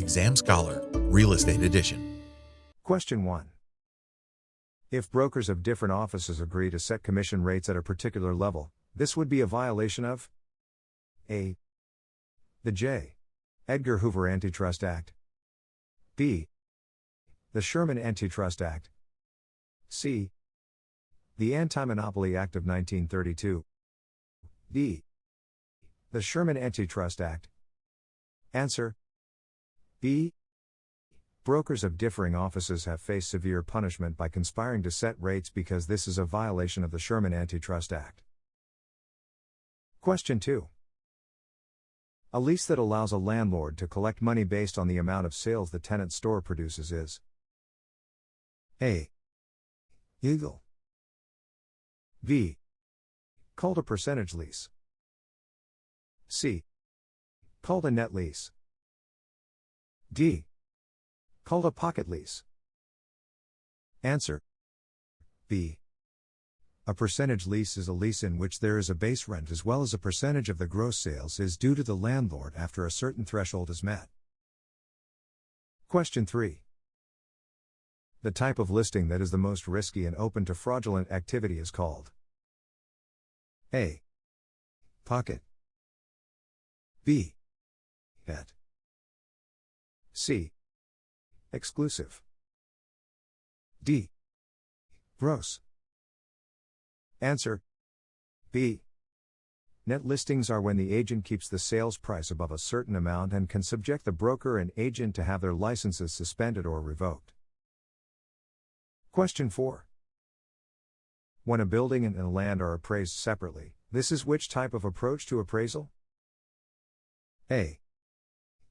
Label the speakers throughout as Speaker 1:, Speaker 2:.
Speaker 1: Exam Scholar, Real Estate Edition.
Speaker 2: Question 1. If brokers of different offices agree to set commission rates at a particular level, this would be a violation of A. The J. Edgar Hoover Antitrust Act. B. The Sherman Antitrust Act. C. The Anti-Monopoly Act of 1932. D. The Sherman Antitrust Act. Answer. B. Brokers of differing offices have faced severe punishment by conspiring to set rates because this is a violation of the Sherman Antitrust Act. Question 2. A lease that allows a landlord to collect money based on the amount of sales the tenant's store produces is A. Illegal. B. Called a percentage lease. C. Called a net lease. D. Called a pocket lease. Answer. B. A percentage lease is a lease in which there is a base rent as well as a percentage of the gross sales is due to the landlord after a certain threshold is met. Question 3. The type of listing that is the most risky and open to fraudulent activity is called A. Pocket. B. Net. C. Exclusive. D. Gross. Answer. B. Net listings are when the agent keeps the sales price above a certain amount and can subject the broker and agent to have their licenses suspended or revoked. Question 4. When a building and a land are appraised separately, this is which type of approach to appraisal? A.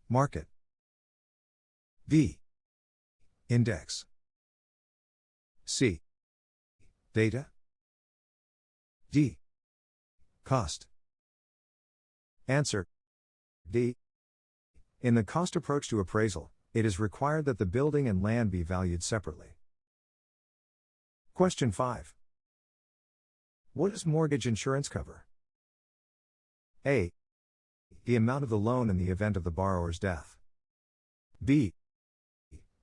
Speaker 2: Market. B. Index. C. Data. D. Cost. Answer. D. In the cost approach to appraisal, it is required that the building and land be valued separately. Question 5. What does mortgage insurance cover? A. The amount of the loan in the event of the borrower's death. B.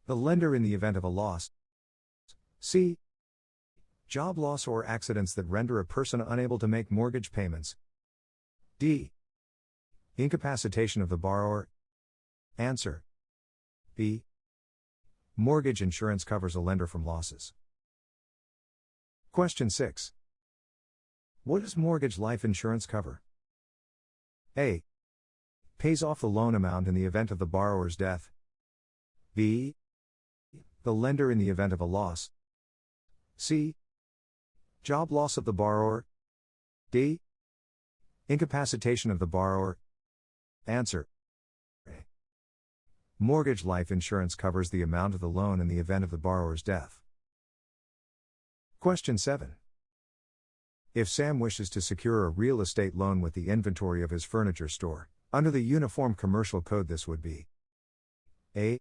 Speaker 2: The lender in the event of a loss. C. Job loss or accidents that render a person unable to make mortgage payments. D. Incapacitation of the borrower. Answer. B. Mortgage insurance covers a lender from losses. Question 6. What does mortgage life insurance cover? A. Pays off the loan amount in the event of the borrower's death. B. The lender in the event of a loss. C. Job loss of the borrower. D. Incapacitation of the borrower. Answer. A. Mortgage life insurance covers the amount of the loan in the event of the borrower's death. Question 7. If Sam wishes to secure a real estate loan with the inventory of his furniture store, under the Uniform Commercial Code this would be A.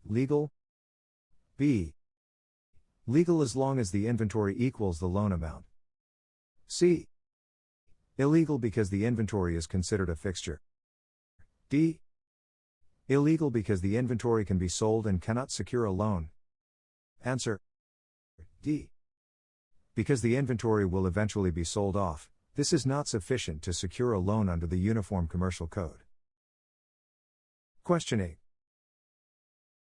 Speaker 2: Legal. B. Legal as long as the inventory equals the loan amount. C. Illegal because the inventory is considered a fixture. D. Illegal because the inventory can be sold and cannot secure a loan. Answer. D. Because the inventory will eventually be sold off, this is not sufficient to secure a loan under the Uniform Commercial Code. Question 8.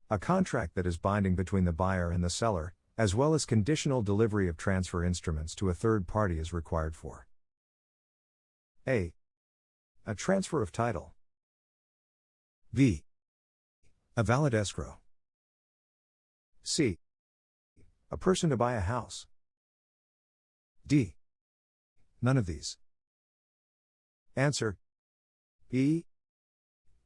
Speaker 2: A contract that is binding between the buyer and the seller, as well as conditional delivery of transfer instruments to a third party is required for A. A transfer of title. B. A valid escrow. C. A person to buy a house. D. None of these. Answer. B.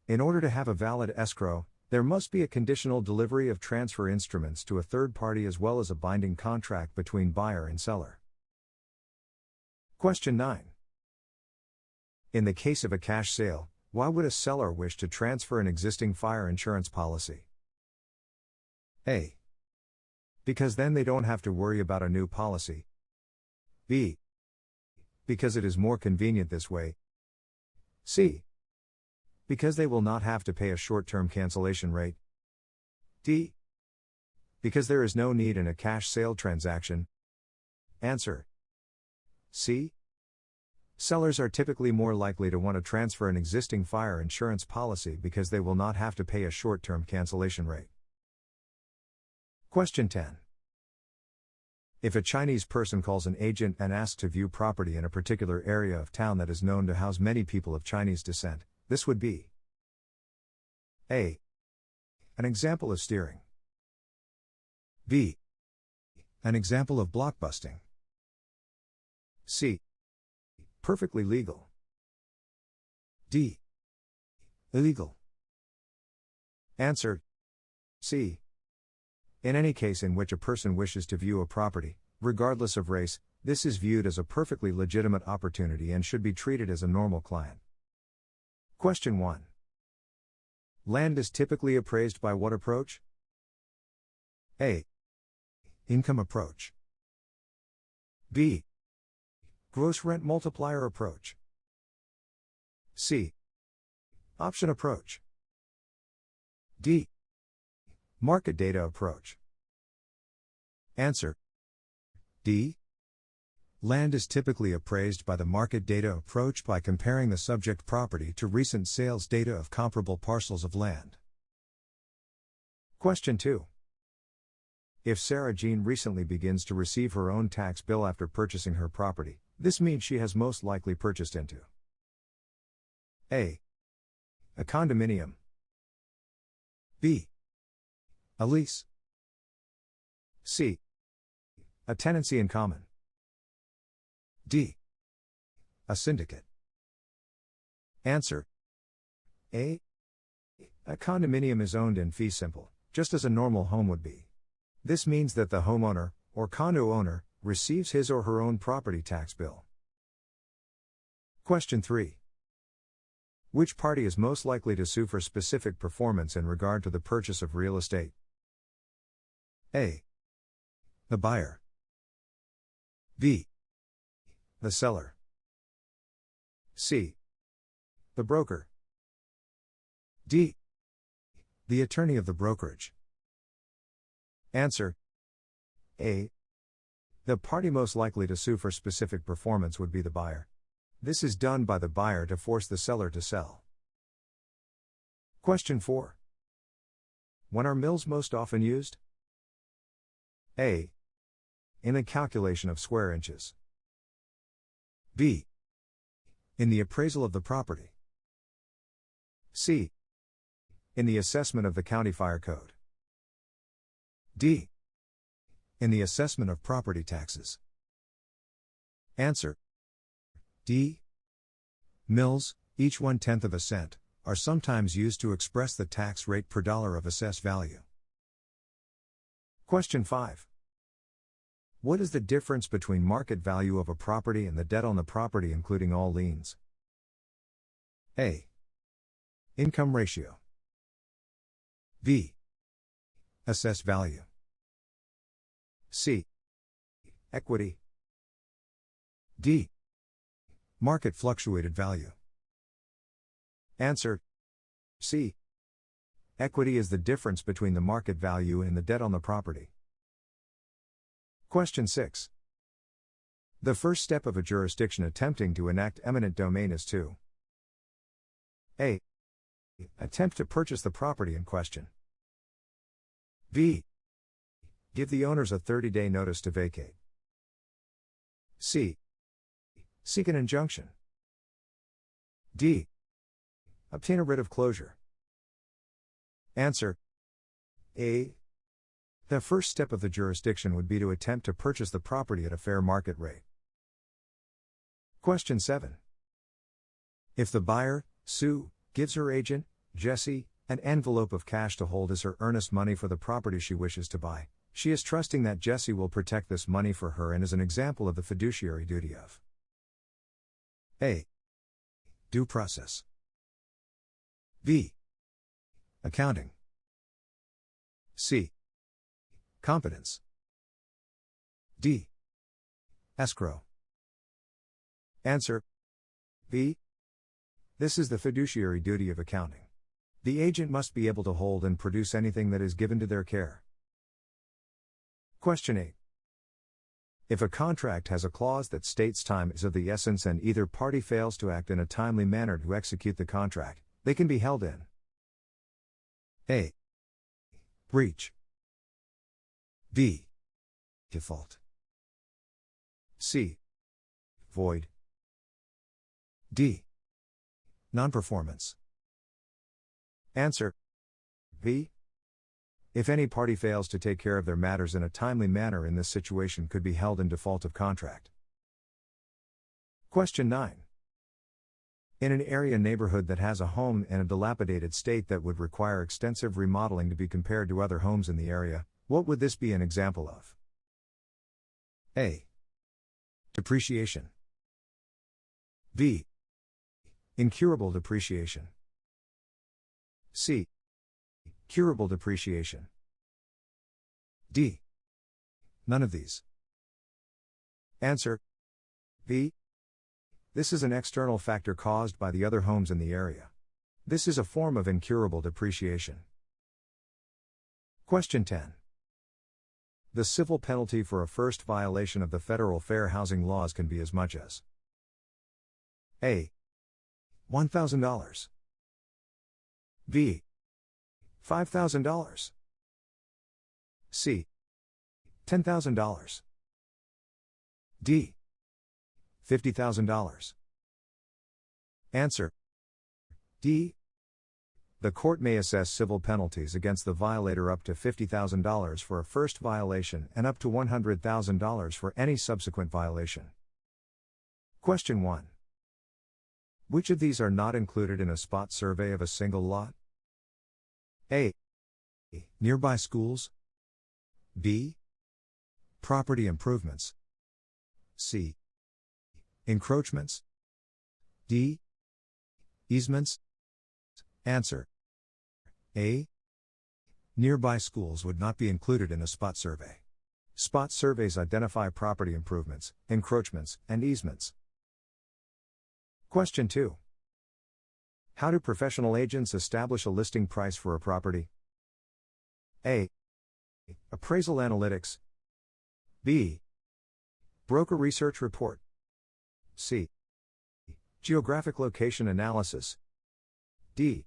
Speaker 2: In order to have a valid escrow, there must be a conditional delivery of transfer instruments to a third party as well as a binding contract between buyer and seller. Question 9. In the case of a cash sale, why would a seller wish to transfer an existing fire insurance policy? A. Because then they don't have to worry about a new policy. B. Because it is more convenient this way. C. Because they will not have to pay a short-term cancellation rate. D. Because there is no need in a cash sale transaction. Answer. C. Sellers are typically more likely to want to transfer an existing fire insurance policy because they will not have to pay a short-term cancellation rate. Question 10. If a Chinese person calls an agent and asks to view property in a particular area of town that is known to house many people of Chinese descent, this would be A. An example of steering. B. An example of blockbusting. C. Perfectly legal. D. Illegal. Answer. C. In any case in which a person wishes to view a property, regardless of race, this is viewed as a perfectly legitimate opportunity and should be treated as a normal client. Question 1. Land is typically appraised by what approach? A. Income approach. B. Gross rent multiplier approach. C. Option approach. D. Market data approach. Answer. D. Land is typically appraised by the market data approach by comparing the subject property to recent sales data of comparable parcels of land. Question 2. If Sarah Jean recently begins to receive her own tax bill after purchasing her property, this means she has most likely purchased into A. A condominium. B. A lease. C. A tenancy in common. D. A syndicate. Answer. A. A condominium is owned in fee simple, just as a normal home would be. This means that the homeowner, or condo owner, receives his or her own property tax bill. Question 3. Which party is most likely to sue for specific performance in regard to the purchase of real estate? A. The buyer. B. The seller. C. The broker. D. The attorney of the brokerage. Answer. A. The party most likely to sue for specific performance would be the buyer. This is done by the buyer to force the seller to sell. Question 4. When are mills most often used? A. In the calculation of square inches. B. In the appraisal of the property. C. In the assessment of the county fire code. D. In the assessment of property taxes. Answer. D. Mills, each 1/10 of a cent, are sometimes used to express the tax rate per dollar of assessed value. Question 5. What is the difference between market value of a property and the debt on the property including all liens? A. Income ratio. B. Assessed value. C. Equity. D. Market fluctuated value. Answer. C. Equity is the difference between the market value and the debt on the property. Question 6. The first step of a jurisdiction attempting to enact eminent domain is to A. Attempt to purchase the property in question. B. Give the owners a 30-day notice to vacate. C. Seek an injunction. D. Obtain a writ of closure. Answer. A. The first step of the jurisdiction would be to attempt to purchase the property at a fair market rate. Question 7. If the buyer, Sue, gives her agent, Jesse, an envelope of cash to hold as her earnest money for the property she wishes to buy, she is trusting that Jesse will protect this money for her and is an example of the fiduciary duty of A. Due process. B. Accounting. C. Competence. D. Escrow. Answer. B. This is the fiduciary duty of accounting. The agent must be able to hold and produce anything that is given to their care. Question 8. If a contract has a clause that states time is of the essence and either party fails to act in a timely manner to execute the contract, they can be held in A. Breach. B. Default. C. Void. D. Non-performance. Answer: B. If any party fails to take care of their matters in a timely manner in this situation could be held in default of contract. Question 9. In an area neighborhood that has a home in a dilapidated state that would require extensive remodeling to be compared to other homes in the area, what would this be an example of? A. Depreciation. B. Incurable depreciation. C. Curable depreciation. D. None of these. Answer: B. This is an external factor caused by the other homes in the area. This is a form of incurable depreciation. Question 10. The civil penalty for a first violation of the federal fair housing laws can be as much as A. $1,000. B. $5,000. C. $10,000. D. $50,000. Answer: D. The court may assess civil penalties against the violator up to $50,000 for a first violation and up to $100,000 for any subsequent violation. Question 1. Which of these are not included in a spot survey of a single lot? A. Nearby schools. B. Property improvements. C. Encroachments. D. Easements. Answer: A. Nearby schools would not be included in a spot survey. Spot surveys identify property improvements, encroachments, and easements. Question 2. How do professional agents establish a listing price for a property? A. Appraisal analytics. B. Broker research report. C. Geographic location analysis. D.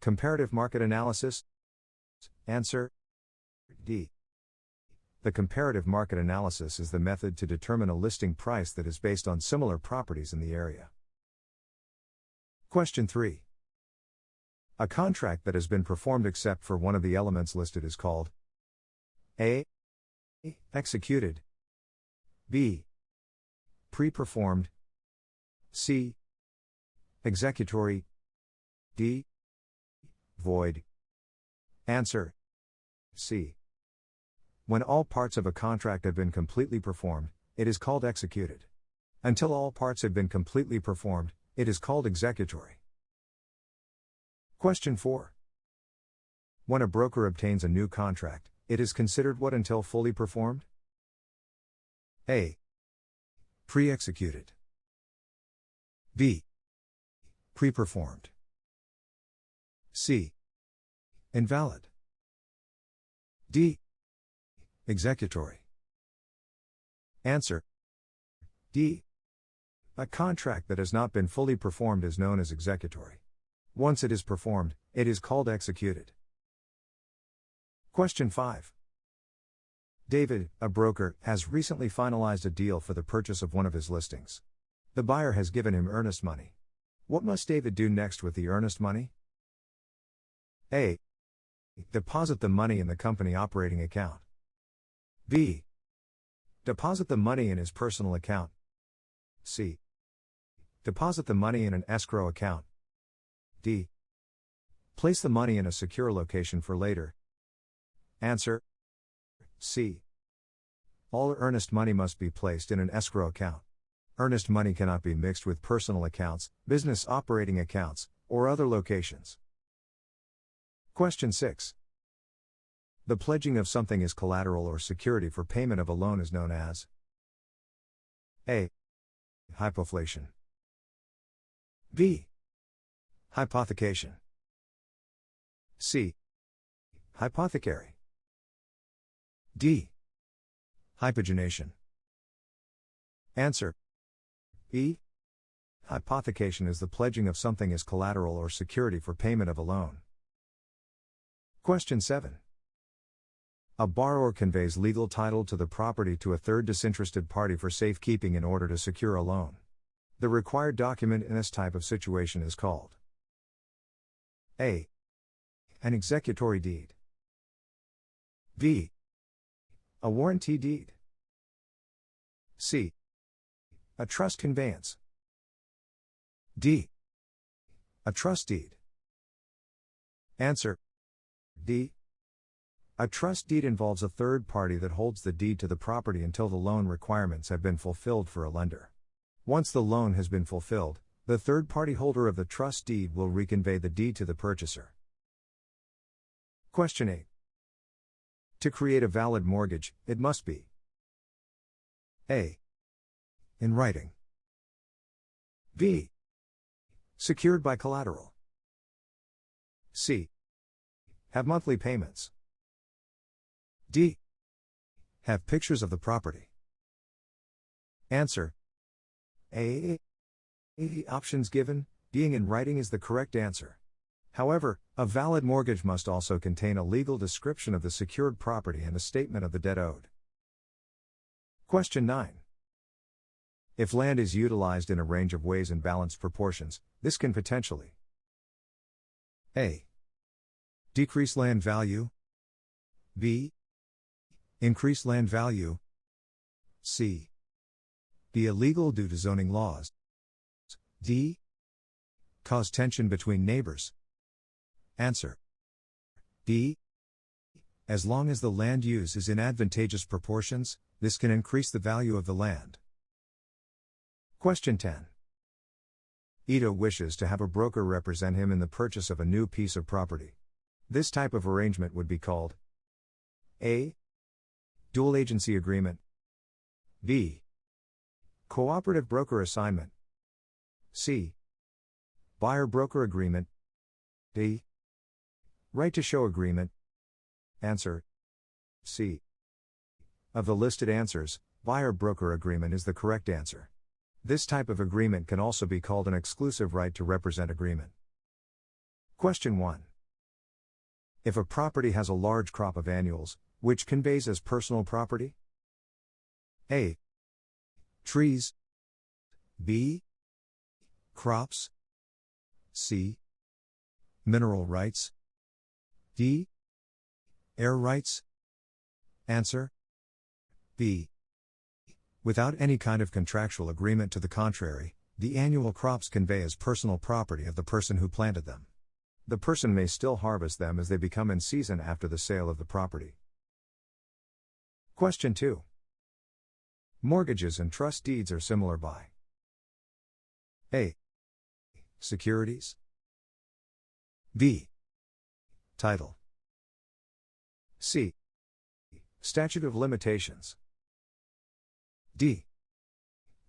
Speaker 2: Comparative market analysis. Answer: D. The comparative market analysis is the method to determine a listing price that is based on similar properties in the area. Question 3. A contract that has been performed except for one of the elements listed is called A. Executed. B. Pre-performed. C. Executory. D. Void. Answer: C. When all parts of a contract have been completely performed, it is called executed. Until all parts have been completely performed, it is called executory. Question 4. When a broker obtains a new contract, it is considered what until fully performed? A. Pre-executed. B. Pre-performed. C. Invalid. D. Executory. Answer: D. A contract that has not been fully performed is known as executory. Once it is performed, it is called executed. Question 5. David, a broker, has recently finalized a deal for the purchase of one of his listings. The buyer has given him earnest money. What must David do next with the earnest money? A. Deposit the money in the company operating account. B. Deposit the money in his personal account. C. Deposit the money in an escrow account. D. Place the money in a secure location for later. Answer: C. All earnest money must be placed in an escrow account. Earnest money cannot be mixed with personal accounts, business operating accounts, or other locations. Question 6. The pledging of something as collateral or security for payment of a loan is known as A. Hypoflation. B. Hypothecation. C. Hypothecary. D. Hypogenation. Answer. E. Hypothecation is the pledging of something as collateral or security for payment of a loan. Question 7. A borrower conveys legal title to the property to a third disinterested party for safekeeping in order to secure a loan. The required document in this type of situation is called A. An executory deed. B. A warranty deed. C. A trust conveyance. D. A trust deed. Answer. D. A trust deed involves a third party that holds the deed to the property until the loan requirements have been fulfilled for a lender. Once the loan has been fulfilled, the third party holder of the trust deed will reconvey the deed to the purchaser. Question 8. To create a valid mortgage, it must be A. In writing. B. Secured by collateral. C. Have monthly payments. D. Have pictures of the property. Answer. A. Options given, being in writing is the correct answer. However, a valid mortgage must also contain a legal description of the secured property and a statement of the debt owed. Question 9. If land is utilized in a range of ways in balanced proportions, this can potentially A. Decrease land value. B. Increase land value. C. Be illegal due to zoning laws. D. Cause tension between neighbors. Answer. D. As long as the land use is in advantageous proportions, this can increase the value of the land. Question 10. Ito wishes to have a broker represent him in the purchase of a new piece of property. This type of arrangement would be called A. Dual agency agreement. B. Cooperative broker assignment. C. Buyer-broker agreement. D. Right to show agreement. Answer. C. Of the listed answers, buyer-broker agreement is the correct answer. This type of agreement can also be called an exclusive right to represent agreement. Question 1. If a property has a large crop of annuals, which conveys as personal property? A. Trees. B. Crops. C. Mineral rights. D. Air rights. Answer. B. Without any kind of contractual agreement to the contrary, the annual crops convey as personal property of the person who planted them. The person may still harvest them as they become in season after the sale of the property. Question 2. Mortgages and trust deeds are similar by A. Securities. B. Title. C. Statute of limitations. D.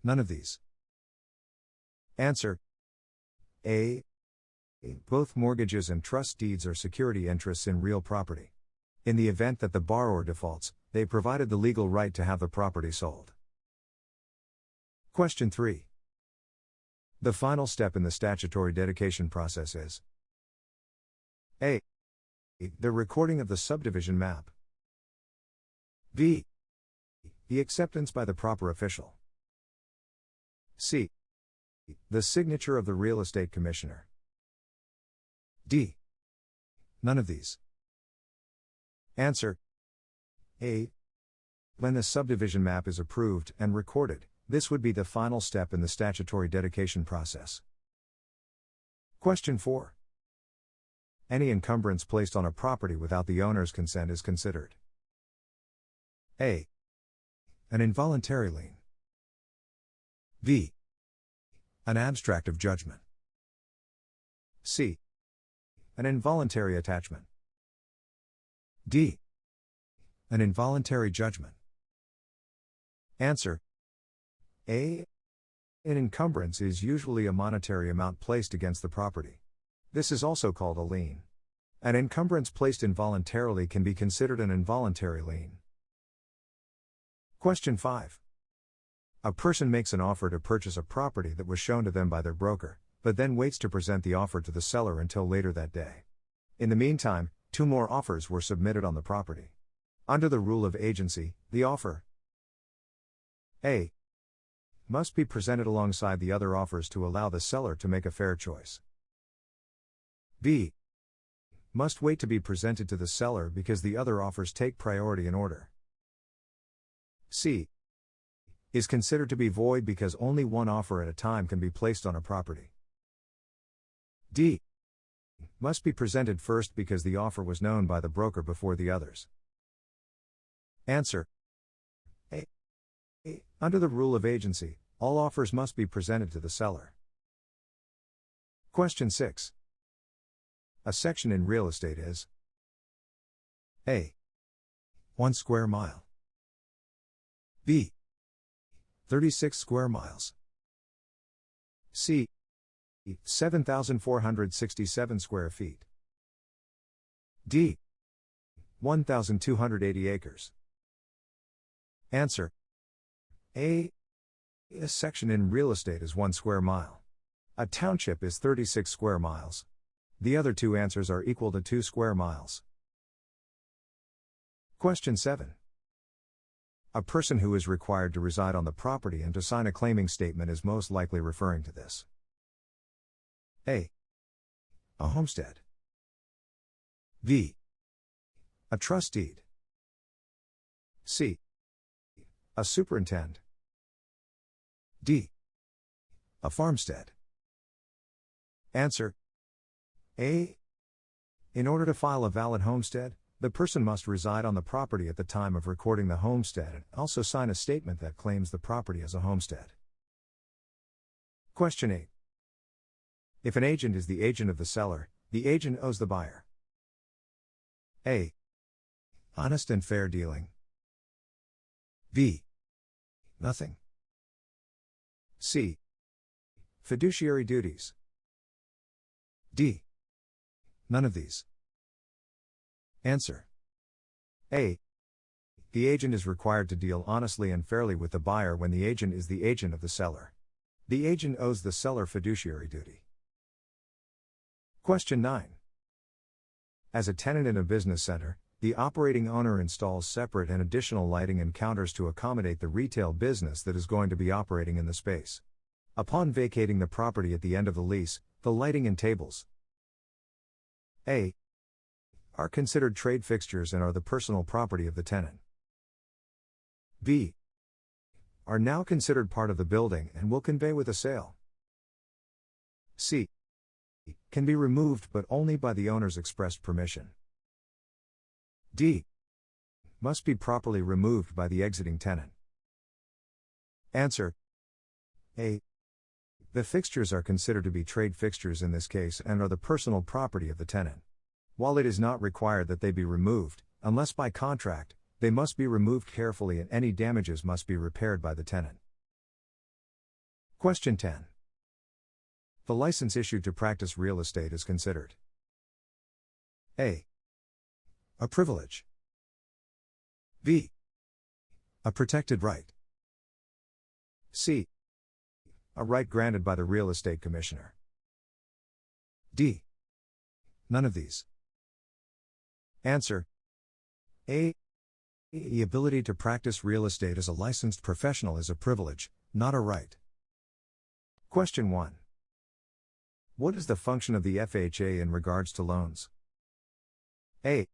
Speaker 2: None of these. Answer. A. Both mortgages and trust deeds are security interests in real property. In the event that the borrower defaults, they provided the legal right to have the property sold. Question 3. The final step in the statutory dedication process is A. The recording of the subdivision map. B. The acceptance by the proper official. C. The signature of the real estate commissioner. D. None of these. Answer. A. When the subdivision map is approved and recorded, this would be the final step in the statutory dedication process. Question 4. Any encumbrance placed on a property without the owner's consent is considered A. An involuntary lien. B. An abstract of judgment. C. An involuntary attachment. D. An involuntary judgment. Answer. A. An encumbrance is usually a monetary amount placed against the property. This is also called a lien. An encumbrance placed involuntarily can be considered an involuntary lien. Question 5. A person makes an offer to purchase a property that was shown to them by their broker, but then waits to present the offer to the seller until later that day. In the meantime, 2 more offers were submitted on the property. Under the rule of agency, the offer A must be presented alongside the other offers to allow the seller to make a fair choice. B must wait to be presented to the seller because the other offers take priority in order. C is considered to be void because only one offer at a time can be placed on a property. D must be presented first because the offer was known by the broker before the others. Answer A. Under the rule of agency, all offers must be presented to the seller. Question 6. A section in real estate is A. 1 square mile. B. 36 square miles. C. 7,467 square feet. D. 1,280 acres. Answer A. A section in real estate is 1 square mile. A township is 36 square miles. The other 2 answers are equal to 2 square miles. Question 7. A person who is required to reside on the property and to sign a claiming statement is most likely referring to this. A. A homestead. B. A trust deed. C. A superintendent. D. A farmstead. Answer A. In order to file a valid homestead, the person must reside on the property at the time of recording the homestead and also sign a statement that claims the property as a homestead. Question 8. If an agent is the agent of the seller, the agent owes the buyer A. Honest and fair dealing. B. Nothing. C. Fiduciary duties. D. None of these. Answer A. The agent is required to deal honestly and fairly with the buyer when the agent is the agent of the seller. The agent owes the seller fiduciary duty. Question 9. As a tenant in a business center, the operating owner installs separate and additional lighting and counters to accommodate the retail business that is going to be operating in the space. Upon vacating the property at the end of the lease, the lighting and tables A. are considered trade fixtures and are the personal property of the tenant. B. are now considered part of the building and will convey with a sale. C. can be removed but only by the owner's expressed permission. D. must be properly removed by the exiting tenant. Answer A. The fixtures are considered to be trade fixtures in this case and are the personal property of the tenant. While it is not required that they be removed, unless by contract, they must be removed carefully and any damages must be repaired by the tenant. Question 10. The license issued to practice real estate is considered A. a privilege. B. a protected right. C. a right granted by the real estate commissioner. D. none of these. Answer A. The ability to practice real estate as a licensed professional is a privilege, not a right. Question 1. What is the function of the FHA in regards to loans? A.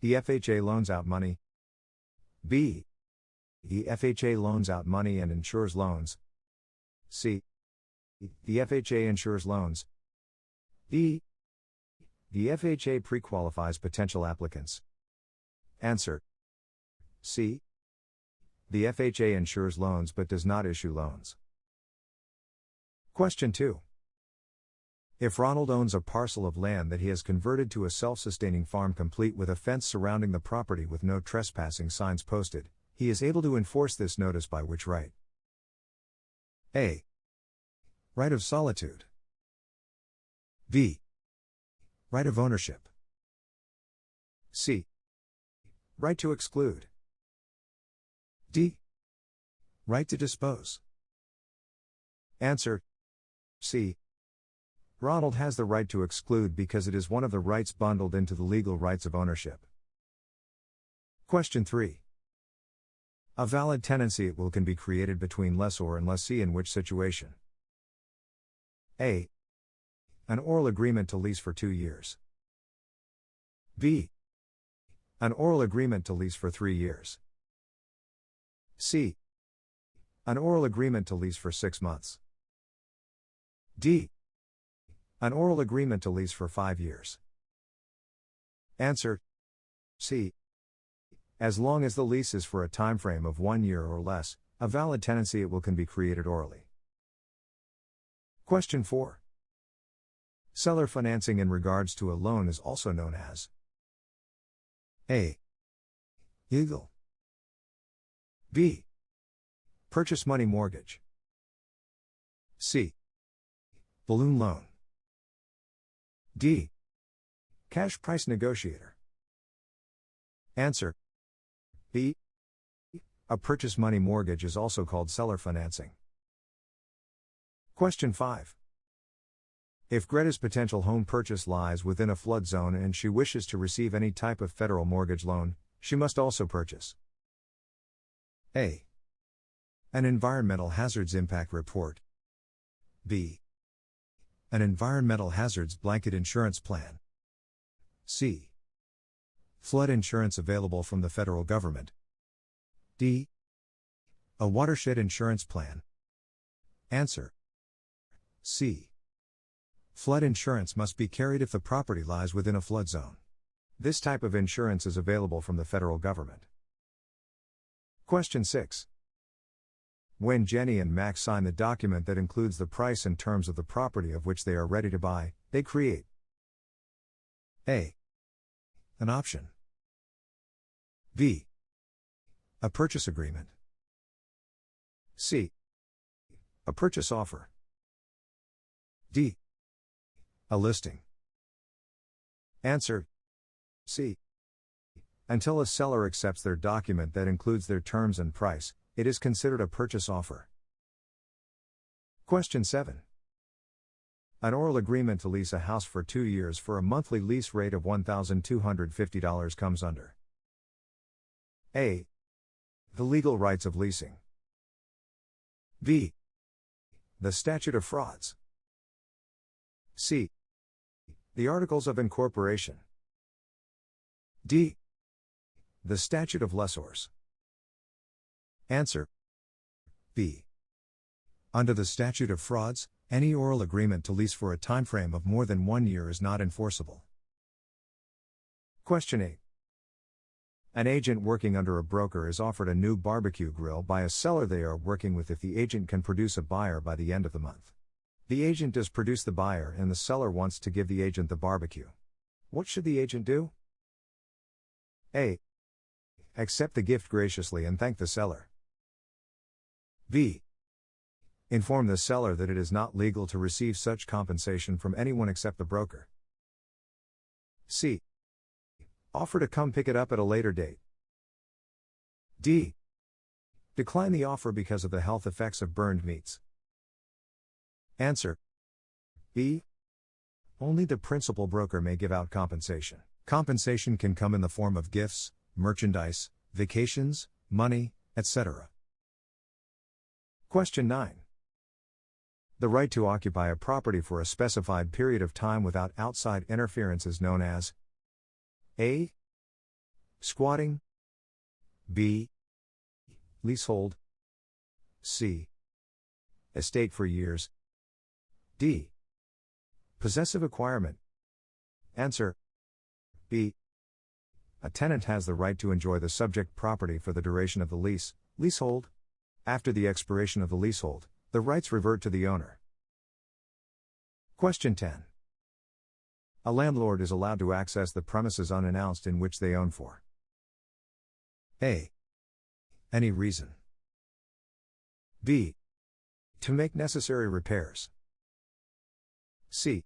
Speaker 2: The FHA loans out money. B. The FHA loans out money and insures loans. C. The FHA insures loans. D. The FHA pre-qualifies potential applicants. Answer C. The FHA insures loans but does not issue loans. Question 2. If Ronald owns a parcel of land that he has converted to a self-sustaining farm complete with a fence surrounding the property with no trespassing signs posted, he is able to enforce this notice by which right? A. Right of solitude. B. Right of ownership. C. Right to exclude. D. Right to dispose. Answer C. Ronald has the right to exclude because it is one of the rights bundled into the legal rights of ownership. Question 3. A valid tenancy at will can be created between lessor and lessee in which situation? A. An oral agreement to lease for 2 years. B. An oral agreement to lease for 3 years. C. An oral agreement to lease for 6 months. D. An oral agreement to lease for 5 years. Answer C. As long as the lease is for a time frame of 1 year or less, a valid tenancy at will can be created orally. Question 4. Seller financing in regards to a loan is also known as A. Legal. B. Purchase money mortgage. C. Balloon loan. D. Cash price negotiator. Answer B. A purchase money mortgage is also called seller financing. Question 5. If Greta's potential home purchase lies within a flood zone and she wishes to receive any type of federal mortgage loan, she must also purchase A. An environmental hazards impact report. B. An environmental hazards blanket insurance plan. C. Flood insurance available from the federal government. D. A watershed insurance plan. Answer C. Flood insurance must be carried if the property lies within a flood zone. This type of insurance is available from the federal government. Question 6. When Jenny and Max sign the document that includes the price and terms of the property of which they are ready to buy, they create A. An option. B. A purchase agreement. C. A purchase offer. D. A listing. Answer C. Until a seller accepts their document that includes their terms and price, it is considered a purchase offer. Question 7. An oral agreement to lease a house for 2 years for a monthly lease rate of $1,250 comes under A. The legal rights of leasing. B. The statute of frauds. C. The articles of incorporation. D. The statute of lessors. Answer B. Under the statute of frauds, any oral agreement to lease for a time frame of more than 1 year is not enforceable. Question 8. An agent working under a broker is offered a new barbecue grill by a seller they are working with if the agent can produce a buyer by the end of the month. The agent does produce the buyer and the seller wants to give the agent the barbecue. What should the agent do? A. Accept the gift graciously and thank the seller. B. Inform the seller that it is not legal to receive such compensation from anyone except the broker. C. Offer to come pick it up at a later date. D. Decline the offer because of the health effects of burned meats. Answer B. Only the principal broker may give out compensation. Compensation can come in the form of gifts, merchandise, vacations, money, etc. Question 9. The right to occupy a property for a specified period of time without outside interference is known as A. Squatting. B. Leasehold. C. Estate for years. D. Possessive acquirement. Answer B. A tenant has the right to enjoy the subject property for the duration of the lease, leasehold. After the expiration of the leasehold, the rights revert to the owner. Question 10. A landlord is allowed to access the premises unannounced in which they own for A. Any reason. B. To make necessary repairs. C.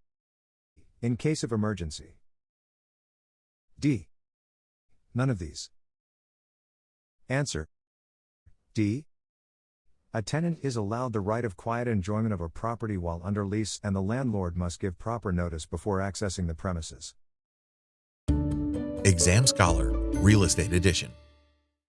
Speaker 2: In case of emergency. D. None of these. Answer. D. A tenant is allowed the right of quiet enjoyment of a property while under lease, and the landlord must give proper notice before accessing the premises.
Speaker 1: Exam Scholar, Real Estate Edition.